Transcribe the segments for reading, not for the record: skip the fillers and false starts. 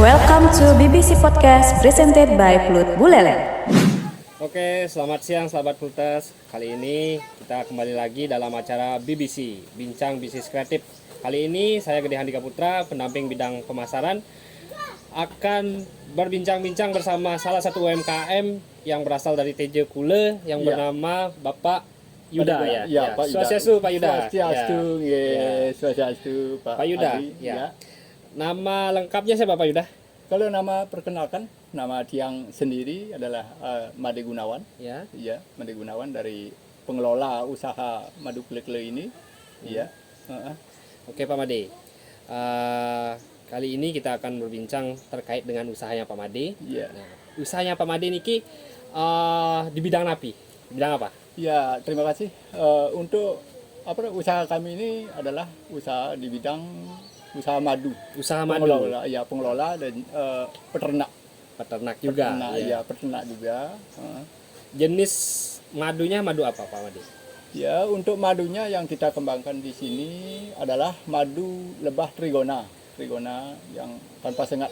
Welcome to BBC Podcast presented by Flut Buleleng. Oke, selamat siang sahabat Frutas. Kali ini kita kembali lagi dalam acara BBC, Bincang Bisnis Kreatif. Kali ini saya Gede Handika Putra, pendamping bidang pemasaran, akan berbincang-bincang bersama salah satu UMKM yang berasal dari TJ Kule yang bernama Bapak Yuda ya. Ya, Pak Yuda. Swastiastu Pak Yuda. Swastiastu, Swastiastu Pak Pak Yuda. Adi, Ya. Nama lengkapnya siapa Pak Yuda? Kalau nama perkenalkan, nama Tiang sendiri adalah Made Gunawan. Ya. Iya, Made Gunawan dari pengelola usaha madu kle-kle ini. Iya. Oke Pak Made. Kali ini kita akan berbincang terkait dengan usahanya Pak Made. Iya. Nah, usahanya Pak Made niki di bidang napi? Bidang apa? Ya, terima kasih. Untuk usaha kami ini adalah usaha di bidang usaha madu. Usaha madu. Pengelola dan peternak. Peternak juga. Peternak juga. Jenis madunya madu apa Pak Made? Ya, untuk madunya yang kita kembangkan di sini adalah madu lebah trigona. Trigona yang tanpa sengat.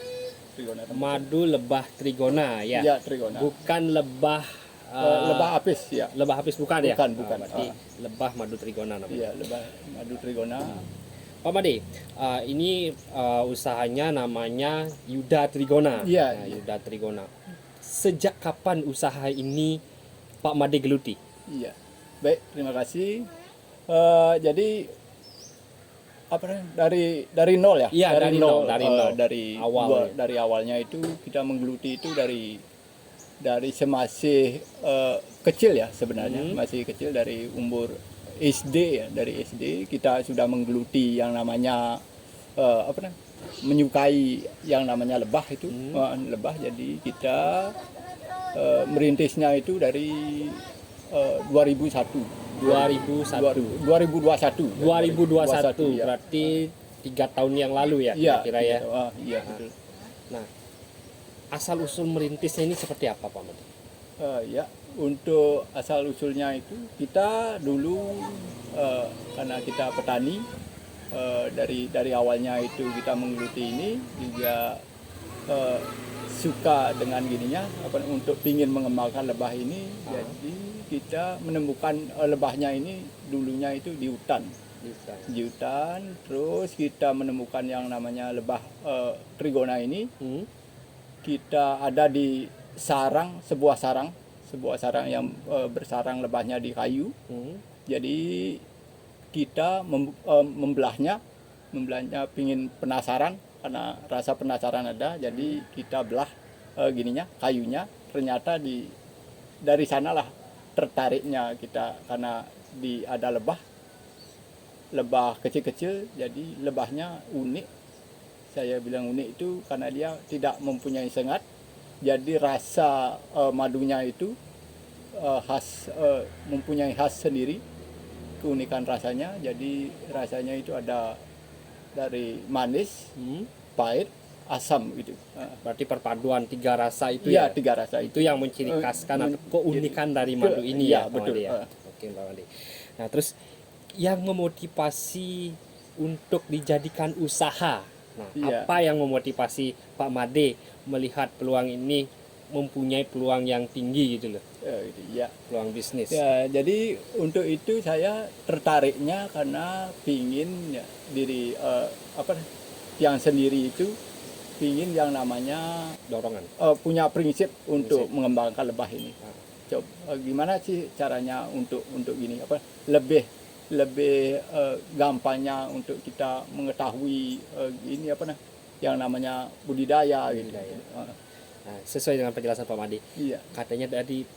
Madu lebah trigona ya. Ya, trigona. Bukan lebah lebah apis ya. lebah apis bukan ya? Bukan. Berarti lebah madu trigona namanya. Iya, lebah madu trigona. Pak Made, ini usahanya namanya Yuda Trigona. Iya. Nah, Yuda Trigona. Sejak kapan usaha ini Pak Made geluti? Iya. Baik, terima kasih. Jadi dari nol ya? Iya, dari nol. Dari awal. dari awalnya itu kita menggeluti itu dari semasih kecil ya sebenarnya, masih kecil dari umur SD ya, dari SD kita sudah menggeluti yang namanya menyukai yang namanya lebah itu, lebah. Jadi kita merintisnya itu dari 2021. 2021. 2021. Berarti 3 tahun yang lalu ya, Iya, kira-kira ya. Iya, betul. Nah, asal usul merintisnya ini seperti apa Pak Made? Ya, untuk asal usulnya itu kita dulu karena kita petani, dari awalnya itu kita menggeluti ini juga suka dengan gininya untuk ingin mengembangkan lebah ini. Jadi kita menemukan lebahnya ini dulunya itu di hutan. Di hutan, terus kita menemukan yang namanya lebah trigona ini. Kita ada di sebuah sarang yang bersarang lebahnya di kayu. Jadi kita membelahnya pingin penasaran, karena rasa penasaran ada. Jadi kita belah kayunya. Ternyata dari sanalah tertariknya kita, karena ada lebah kecil-kecil. Jadi lebahnya unik. Saya bilang unik itu karena dia tidak mempunyai sengat. Jadi rasa madunya itu mempunyai khas sendiri, keunikan rasanya. Jadi rasanya itu ada dari manis, pahit, asam gitu. Berarti perpaduan 3 rasa itu Iya, ya? 3 rasa Itu yang menciri khaskan atau keunikan dari madu ini ya, Pak betul. Made ya? Oke, Pak Made. Nah, terus yang memotivasi untuk dijadikan usaha. Nah, apa yang memotivasi Pak Made melihat peluang ini mempunyai peluang yang tinggi gitu loh? Peluang bisnis. Ya, jadi untuk itu saya tertariknya karena pingin diri yang sendiri itu pingin yang namanya Dorongan. Punya prinsip untuk mengembangkan lebah ini. Coba gimana sih caranya untuk gini lebih gampangnya untuk kita mengetahui yang namanya budidaya gitu. Nah, sesuai dengan penjelasan Pak Made. Iya. Katanya tadi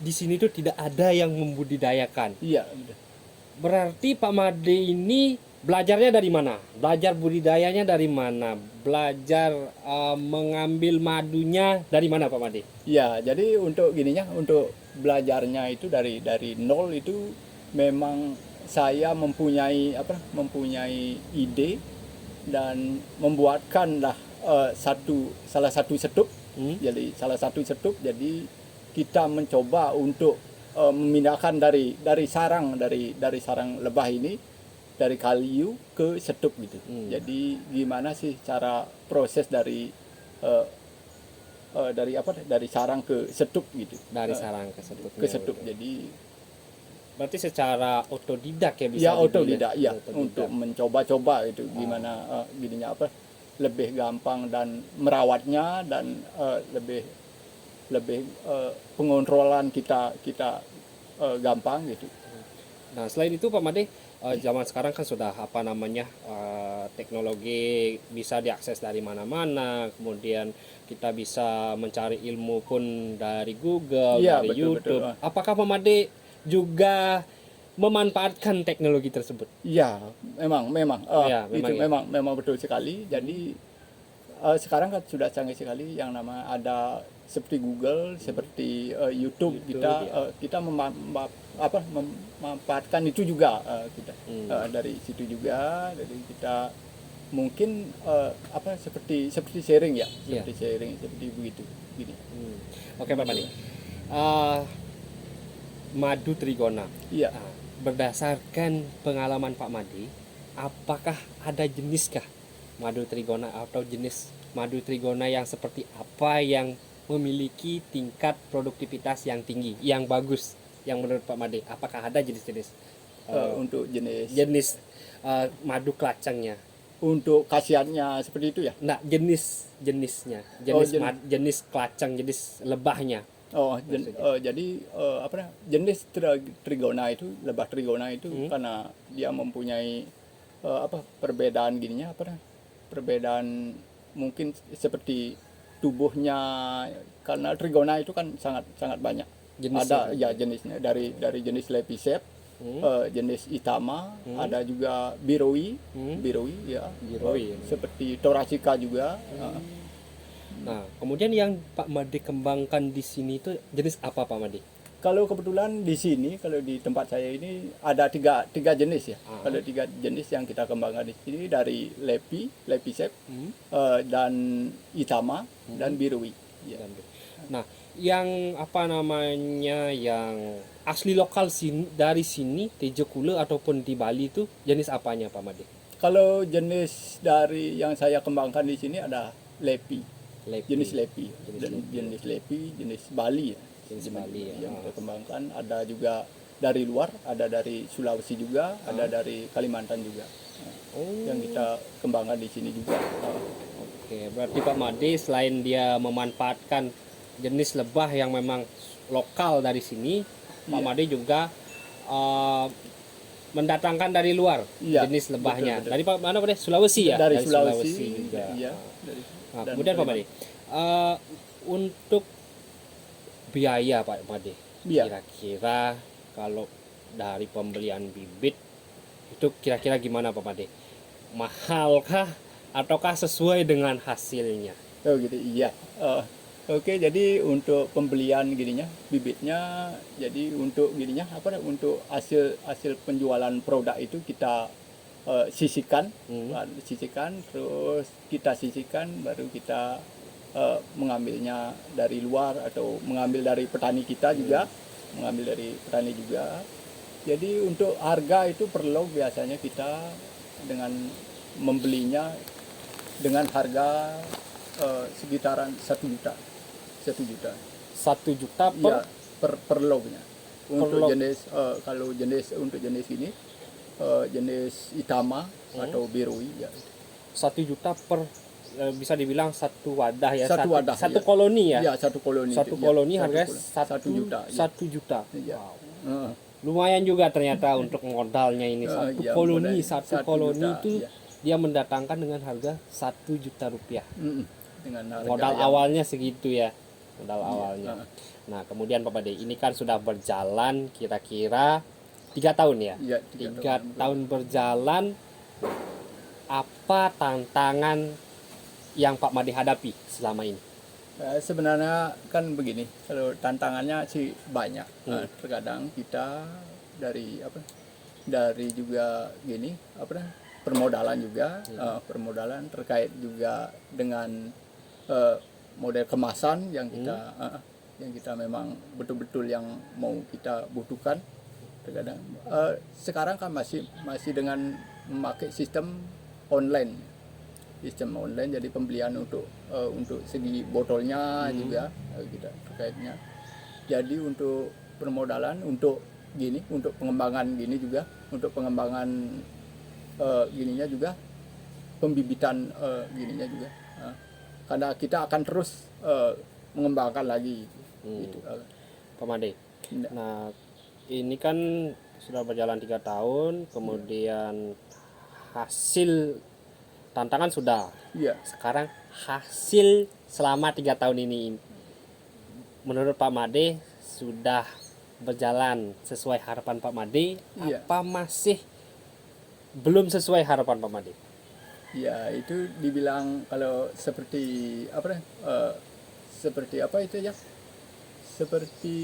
di sini tuh tidak ada yang membudidayakan. Iya. Berarti Pak Made ini belajarnya dari mana? Belajar budidayanya dari mana? Belajar mengambil madunya dari mana Pak Made? Iya, jadi untuk untuk belajarnya itu dari nol itu memang saya mempunyai ide dan membuatkanlah salah satu setup. Jadi salah satu setup, jadi kita mencoba untuk memindahkan dari sarang lebah ini, dari kayu ke setup gitu. Jadi gimana sih cara proses dari eh, dari sarang ke setup gitu. Dari sarang ke setup. Ke setup. Jadi berarti secara otodidak ya bisa ya dibilang. otodidak ya, Otodidak. untuk mencoba-coba itu gimana gininya apa lebih gampang dan merawatnya dan lebih pengontrolan kita gampang gitu. Nah, selain itu Pak Made, zaman sekarang kan sudah teknologi bisa diakses dari mana-mana, kemudian kita bisa mencari ilmu pun dari Google, Iya, dari betul, YouTube. betul. Apakah Pak Made juga memanfaatkan teknologi tersebut? Iya, memang Ya, itu memang ya. memang betul sekali. Jadi sekarang kan sudah canggih sekali yang nama ada seperti Google, seperti YouTube, kita memanfaatkan itu juga kita dari situ juga. Jadi kita mungkin seperti sharing ya, Iya. seperti sharing seperti begitu gini. Oke Pak Made. Eh, madu trigona. Iya. Nah, berdasarkan pengalaman Pak Made, apakah ada jeniskah madu trigona atau jenis madu trigona yang seperti apa yang memiliki tingkat produktivitas yang tinggi, yang bagus, yang menurut Pak Made? Apakah ada jenis-jenis Untuk jenis madu kelacangnya? untuk khasiatnya seperti itu ya. Nah, jenisnya, jenis kelacang, jenis lebahnya. Jadi jenis trigona itu, lebah trigona itu karena dia mempunyai perbedaan gininya perbedaan mungkin seperti tubuhnya, karena trigona itu kan sangat banyak. Ada ya jenisnya dari jenis lepisep, jenis itama, ada juga biroi ya, seperti thoracea juga. Nah, kemudian yang Pak Made kembangkan di sini itu jenis apa Pak Made? Kalau kebetulan di sini, kalau di tempat saya ini ada tiga jenis ya. Kalau 3 jenis yang kita kembangkan di sini dari lepisep, dan itama dan birui. Ya. Nah, yang yang asli lokal dari sini Tejo Kule ataupun di Bali itu jenis apanya Pak Made? Kalau jenis dari yang saya kembangkan di sini ada jenis lepi, jenis Bali ya. Jenis Bali ya. Yang kita kembangkan ada juga dari luar, ada dari Sulawesi juga, ada dari Kalimantan juga. Yang kita kembangkan di sini juga. Oke, berarti Pak Made selain dia memanfaatkan jenis lebah yang memang lokal dari sini, Pak Made juga mendatangkan dari luar jenis lebahnya. Betul. Dari mana Pak? Sulawesi ya? Dari Sulawesi juga. Iya, Nah, kemudian Pak Made, untuk biaya Pak Made, kira-kira kalau dari pembelian bibit itu kira-kira gimana Pak Made? Mahalkah ataukah sesuai dengan hasilnya? Oh gitu, iya. Oke, jadi untuk pembelian gininya, bibitnya, jadi untuk gininya untuk hasil penjualan produk itu kita sisihkan, terus kita sisihkan, baru kita mengambilnya dari luar atau mengambil dari petani kita juga, Jadi untuk harga itu perlu biasanya kita dengan membelinya dengan harga sekitaran 1 juta. 1 juta per lognya. Untuk log. jenis untuk jenis ini jenis itama atau birui ya. 1 juta per bisa dibilang satu wadah ya, satu wadah, satu koloni ya. Iya, satu koloni. Satu koloni harganya 1 juta. 1 juta. Iya. Wow. Lumayan juga ternyata untuk modalnya ini. Satu koloni juta, itu dia mendatangkan dengan harga 1 juta rupiah. Dengan harga Modal awalnya segitu ya. Modal awalnya. Nah, kemudian Pak Made, ini kan sudah berjalan kira-kira 3 tahun ya. Iya, 3 tahun berjalan. Apa tantangan yang Pak Made hadapi selama ini? Sebenarnya kan begini, kalau tantangannya sih banyak. Terkadang kita dari juga gini permodalan juga, permodalan terkait juga dengan model kemasan yang kita memang betul-betul yang mau kita butuhkan. Terkadang sekarang kan masih dengan memakai sistem online. sistem online, jadi pembelian untuk segi botolnya juga kita terkaitnya. Jadi untuk permodalan, untuk pengembangan gini juga, untuk pengembangan gininya juga, pembibitan gininya juga. Karena kita akan terus mengembangkan lagi gitu. Pak Made. Nggak. Nah, ini kan sudah berjalan 3 tahun, kemudian hasil tantangan sudah. Iya. Sekarang hasil selama 3 tahun ini, menurut Pak Made sudah berjalan sesuai harapan Pak Made? Iya. Apa masih belum sesuai harapan Pak Made? Ya, itu dibilang kalau seperti apa seperti apa itu ya? Seperti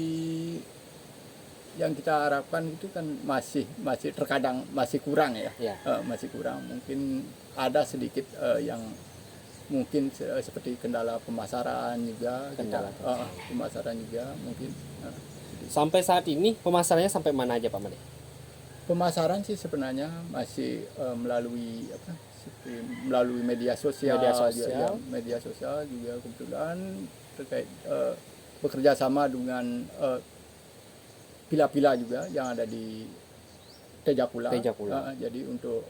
yang kita harapkan itu kan masih terkadang masih kurang ya. Ya. Masih kurang. Mungkin ada sedikit yang mungkin seperti kendala pemasaran juga, pemasaran juga mungkin. Sampai saat ini pemasarannya sampai mana aja Pak Made? Pemasaran sih sebenarnya masih melalui seperti melalui media sosial, media sosial juga kebetulan terkait bekerja sama dengan pila-pila juga yang ada di Tejakula. Jadi untuk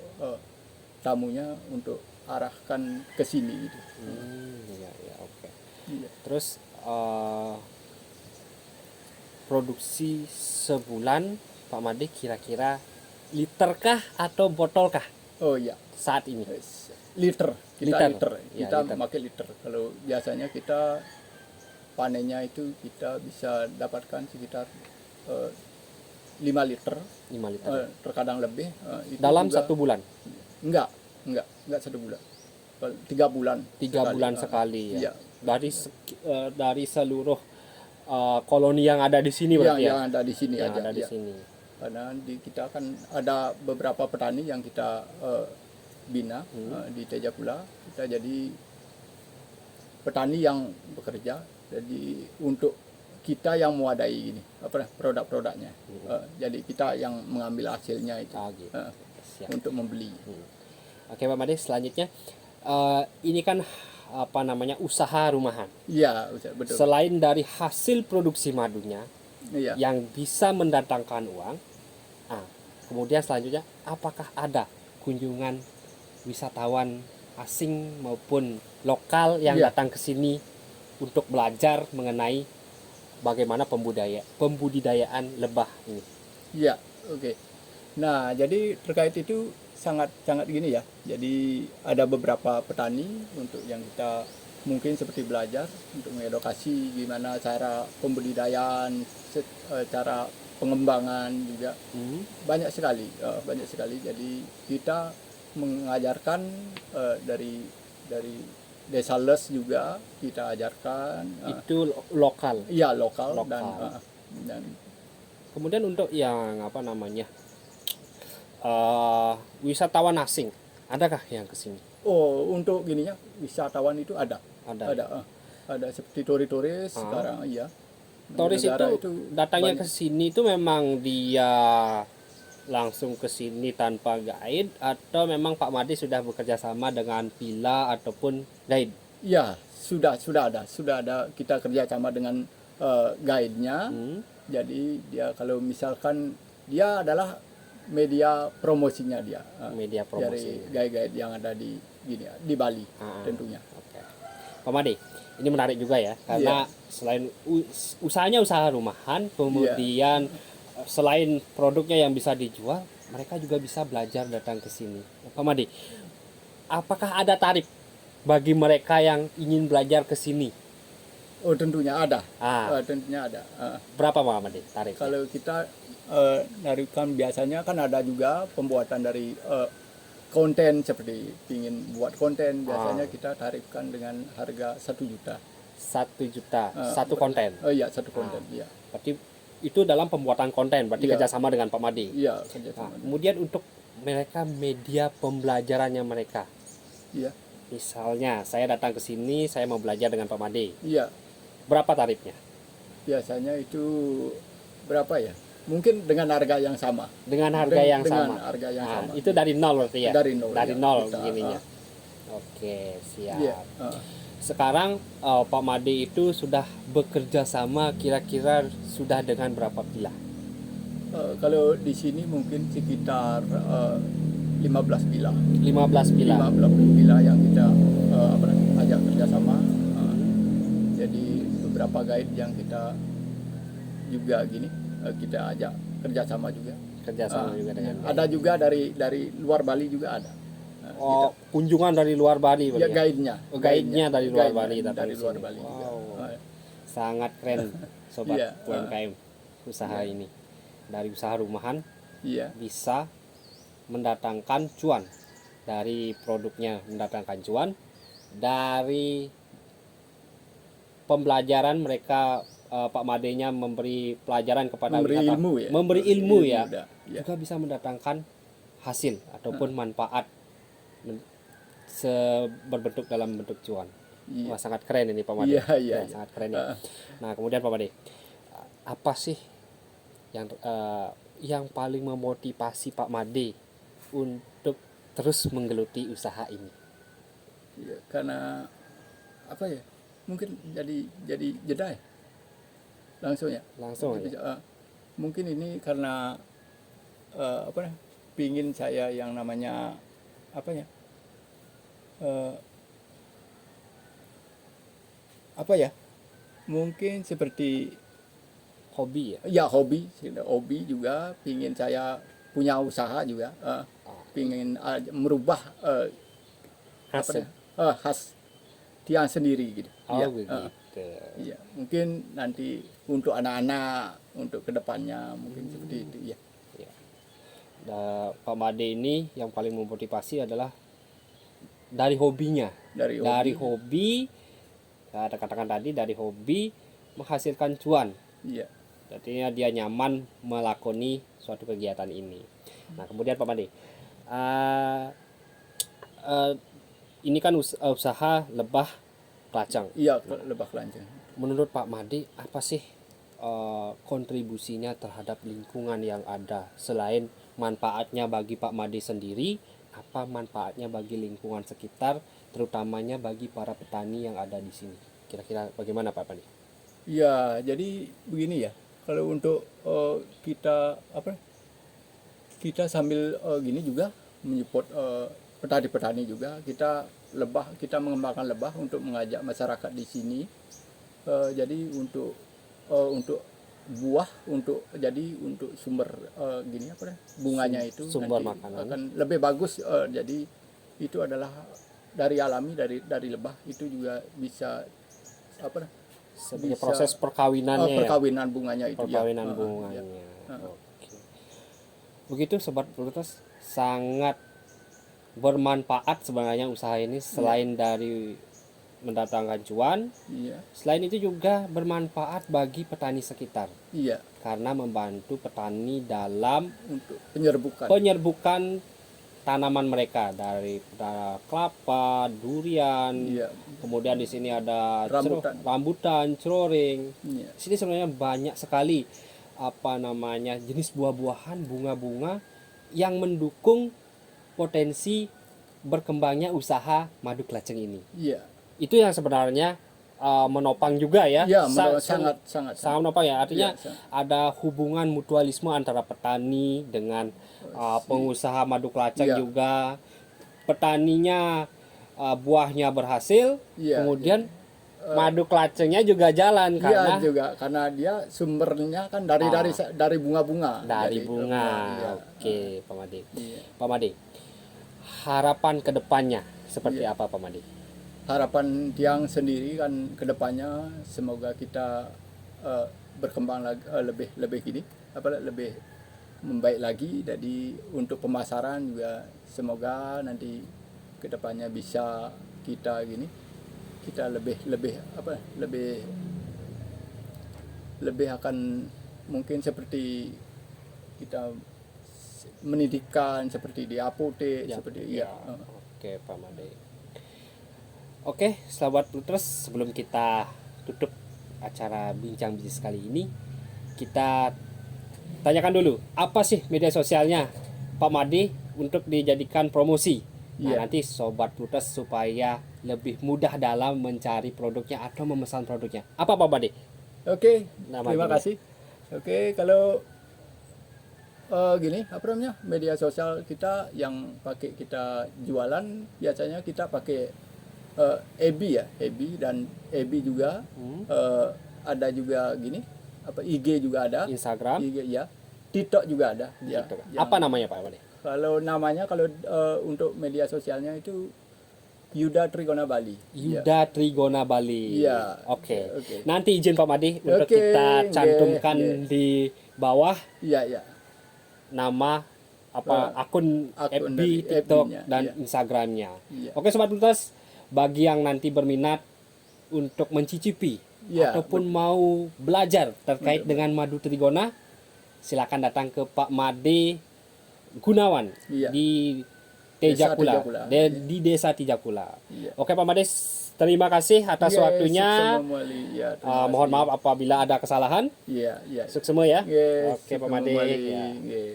tamunya untuk arahkan ke sini gitu. Ya, oke. Iya. Terus produksi sebulan Pak Made kira-kira literkah atau botolkah Oh iya, saat ini? liter. Kita liter. Ya, Kita liter. memakai liter. Kalau biasanya kita panennya itu kita bisa dapatkan sekitar 5 liter. 5 liter. Terkadang lebih. Itu Dalam juga, 1 bulan? Enggak 1 bulan. 3 bulan. 3 bulan sekali ya. Iya. Dari seluruh koloni yang ada di sini berarti Yang ada di sini yang aja. ada di iya. sini. Karena kita kan ada beberapa petani yang kita bina di Tejakula. Kita jadi petani yang bekerja. Jadi untuk kita yang mewadai ini produk-produknya. Jadi kita yang mengambil hasilnya itu Gitu. Siap. untuk membeli. Oke Pak Made, selanjutnya ini kan usaha rumahan. Iya, betul. Selain dari hasil produksi madunya Iya. yang bisa mendatangkan uang, kemudian selanjutnya apakah ada kunjungan wisatawan asing maupun lokal yang Iya. datang ke sini untuk belajar mengenai bagaimana pembudidayaan lebah ini? Iya, oke. Nah, jadi terkait itu sangat gini ya. Jadi ada beberapa petani untuk yang kita mungkin seperti belajar untuk mengedukasi gimana cara pembudidayaan, cara pengembangan juga banyak sekali. Jadi kita mengajarkan dari desa Les juga kita ajarkan. Itu lokal. Iya, lokal. Dan Kemudian untuk yang wisatawan asing, adakah yang ke sini? untuk gininya wisatawan itu ada. Ada seperti turis sekarang iya. Turis Negara itu datangnya banyak. ke sini itu memang dia langsung ke sini tanpa guide atau memang Pak Made sudah bekerja sama dengan villa ataupun guide? Iya, sudah ada kita kerja sama dengan guide-nya. Jadi dia kalau misalkan dia adalah media promosinya dia. Media promosi. Dari guide-guide yang ada di Bali tentunya. Oke. Pak Made, ini menarik juga ya karena selain usahanya usaha rumahan, kemudian selain produknya yang bisa dijual, mereka juga bisa belajar datang ke sini. Pak Made, apakah ada tarif bagi mereka yang ingin belajar ke sini? Oh, tentunya ada. Tentunya ada. Berapa Pak Made tarif? Kalau kita narikkan biasanya kan ada juga pembuatan dari konten seperti ingin buat konten biasanya kita tarifkan dengan harga 1 juta. 1 juta satu konten. Iya, satu konten. Iya. Berarti itu dalam pembuatan konten, berarti Iya. kerjasama dengan Pak Made. Iya, kerjasama. Kemudian untuk mereka media pembelajarannya mereka. Iya. Misalnya saya datang ke sini, saya mau belajar dengan Pak Made. Iya. Berapa tarifnya? Biasanya itu berapa ya? Mungkin dengan harga yang sama. Dengan harga yang dengan sama. harga yang sama. Itu dari nol berarti ya? Dari nol. Dari ya. nol Kita, begininya. Oke, siap. Iya. Sekarang Pak Made itu sudah bekerja sama kira-kira sudah dengan berapa villa? Kalau di sini mungkin sekitar 15 villa. 15 villa. 15 villa yang kita ajak kerjasama. Jadi beberapa guide yang kita juga kita ajak kerjasama juga. Kerjasama juga dengan Ada juga dari luar Bali juga ada. kunjungan dari luar Bali Ya, berarti. guide-nya. Guide-nya dari luar Guide-nya Bali datang dari ke luar sini. Bali juga. Wow. Sangat keren sobat Iya, UMKM usaha ini. Dari usaha rumahan Iya. bisa mendatangkan cuan, dari produknya mendatangkan cuan, dari pembelajaran mereka Pak Madenya memberi pelajaran kepada Memberi wisata, ilmu ya. memberi ilmu ya, Ya. juga bisa mendatangkan hasil ataupun manfaat berbentuk dalam bentuk cuan. Iya. Wah, sangat keren ini Pak Made. Iya, iya, Ya, iya. sangat keren ya. Nah, kemudian Pak Made, apa sih yang paling memotivasi Pak Made untuk terus menggeluti usaha ini? Ya, karena apa ya? Mungkin jadi jeda ya. Langsung ya. Langsung Jadi, ya. mungkin ini karena pingin saya yang namanya apa ya? Apa ya? Mungkin seperti Hobi ya. ya hobi juga, pingin saya punya usaha juga, pingin merubah Hasil. khas Tiang sendiri gitu. Oh, Iya, begitu. iya, mungkin nanti untuk anak-anak, untuk kedepannya mungkin seperti itu ya. Pak Made ini yang paling memotivasi adalah dari hobinya. Dari hobi, ada katakan tadi, dari hobi menghasilkan cuan. Iya. Artinya dia nyaman melakoni suatu kegiatan ini. Nah, kemudian Pak Made, ini kan usaha lebah kelacang. Iya, lebah kelanjang. Menurut Pak Made, apa sih kontribusinya terhadap lingkungan yang ada? Selain manfaatnya bagi Pak Made sendiri, apa manfaatnya bagi lingkungan sekitar, terutamanya bagi para petani yang ada di sini? Kira-kira bagaimana Pak Made? Ya, jadi begini ya. Kalau untuk kita sambil gini juga menyupport petani-petani juga, kita mengembangkan lebah untuk mengajak masyarakat di sini. Jadi untuk buah, untuk sumber bunganya itu Sumber nanti makanan. akan lebih bagus. Jadi itu adalah dari alami, dari lebah itu juga bisa Sebagai bisa, proses perkawinannya ya? perkawinan bunganya itu Perkawinan ya. bunganya. Ya. Oke. Begitu Sobat Frutas, sangat bermanfaat sebenarnya usaha ini, selain dari mendatangkan cuan, Iya. selain itu juga bermanfaat bagi petani sekitar Iya, karena membantu petani dalam untuk penyerbukan. penyerbukan tanaman mereka dari kelapa, durian, Iya. kemudian di sini ada Rambutan. ceroring. Iya. Di sini sebenarnya banyak sekali jenis buah-buahan, bunga-bunga yang mendukung potensi berkembangnya usaha madu kelaceng ini. Iya. Itu yang sebenarnya menopang juga ya. Iya, sangat menopang ya. Artinya Iya, ada hubungan mutualisme antara petani dengan pengusaha madu kelaceng Iya. juga. Petaninya buahnya berhasil, Iya, kemudian madu kelacengnya juga jalan karena Iya juga, karena dia sumbernya kan dari bunga-bunga. dari Jadi, bunga. iya. Oke, Pak Made. Iya. Pak Made, harapan kedepannya seperti Iya. apa Pak Made? Harapan Tiang sendiri kan kedepannya semoga kita berkembang lagi, lebih gini, lebih membaik lagi. Jadi untuk pemasaran juga semoga nanti kedepannya bisa kita lebih akan mungkin seperti kita mendidikan seperti di apotek seperti ya. Oke, Pak Made. Oke, sahabat Fruiters, sebelum kita tutup acara bincang bisnis kali ini, kita tanyakan dulu, apa sih media sosialnya Pak Made untuk dijadikan promosi Nah, Iya. nanti Sobat Plutas supaya lebih mudah dalam mencari produknya atau memesan produknya. Apa Pak Made? Oke, Nama terima gini. kasih. Oke, kalau gini, apa namanya, media sosial kita yang pakai kita jualan, biasanya kita pakai FB ya, FB dan FB juga. Ada juga gini, apa IG juga ada. Instagram, IG ya. TikTok juga ada. Ya, TikTok. yang- Apa namanya Pak Made? Kalau namanya, kalau untuk media sosialnya itu Yuda Trigona Bali. Ya. Yuda Trigona Bali. Iya. Oke. Oke. Nanti izin Pak Made untuk Oke, kita cantumkan nggih. di bawah Iya, iya. nama akun Akun FB, dari TikTok FB-nya, dan iya. Instagramnya. Iya. Oke Sobat Plutas, bagi yang nanti berminat untuk mencicipi Iya, ataupun mau belajar terkait dengan madu trigona, silakan datang ke Pak Made Gunawan Iya. di Desa Tejakula, Tijakula. di Desa Tijakula. Iya. Oke Pak Made, terima kasih atas Iya, waktunya. sukses memulai. Iya, terima Mohon kasih. maaf apabila ada kesalahan. Iya, iya. Sukses semua ya. Nggih, Oke Pak sukses Made. memulai. Ya. Nggih.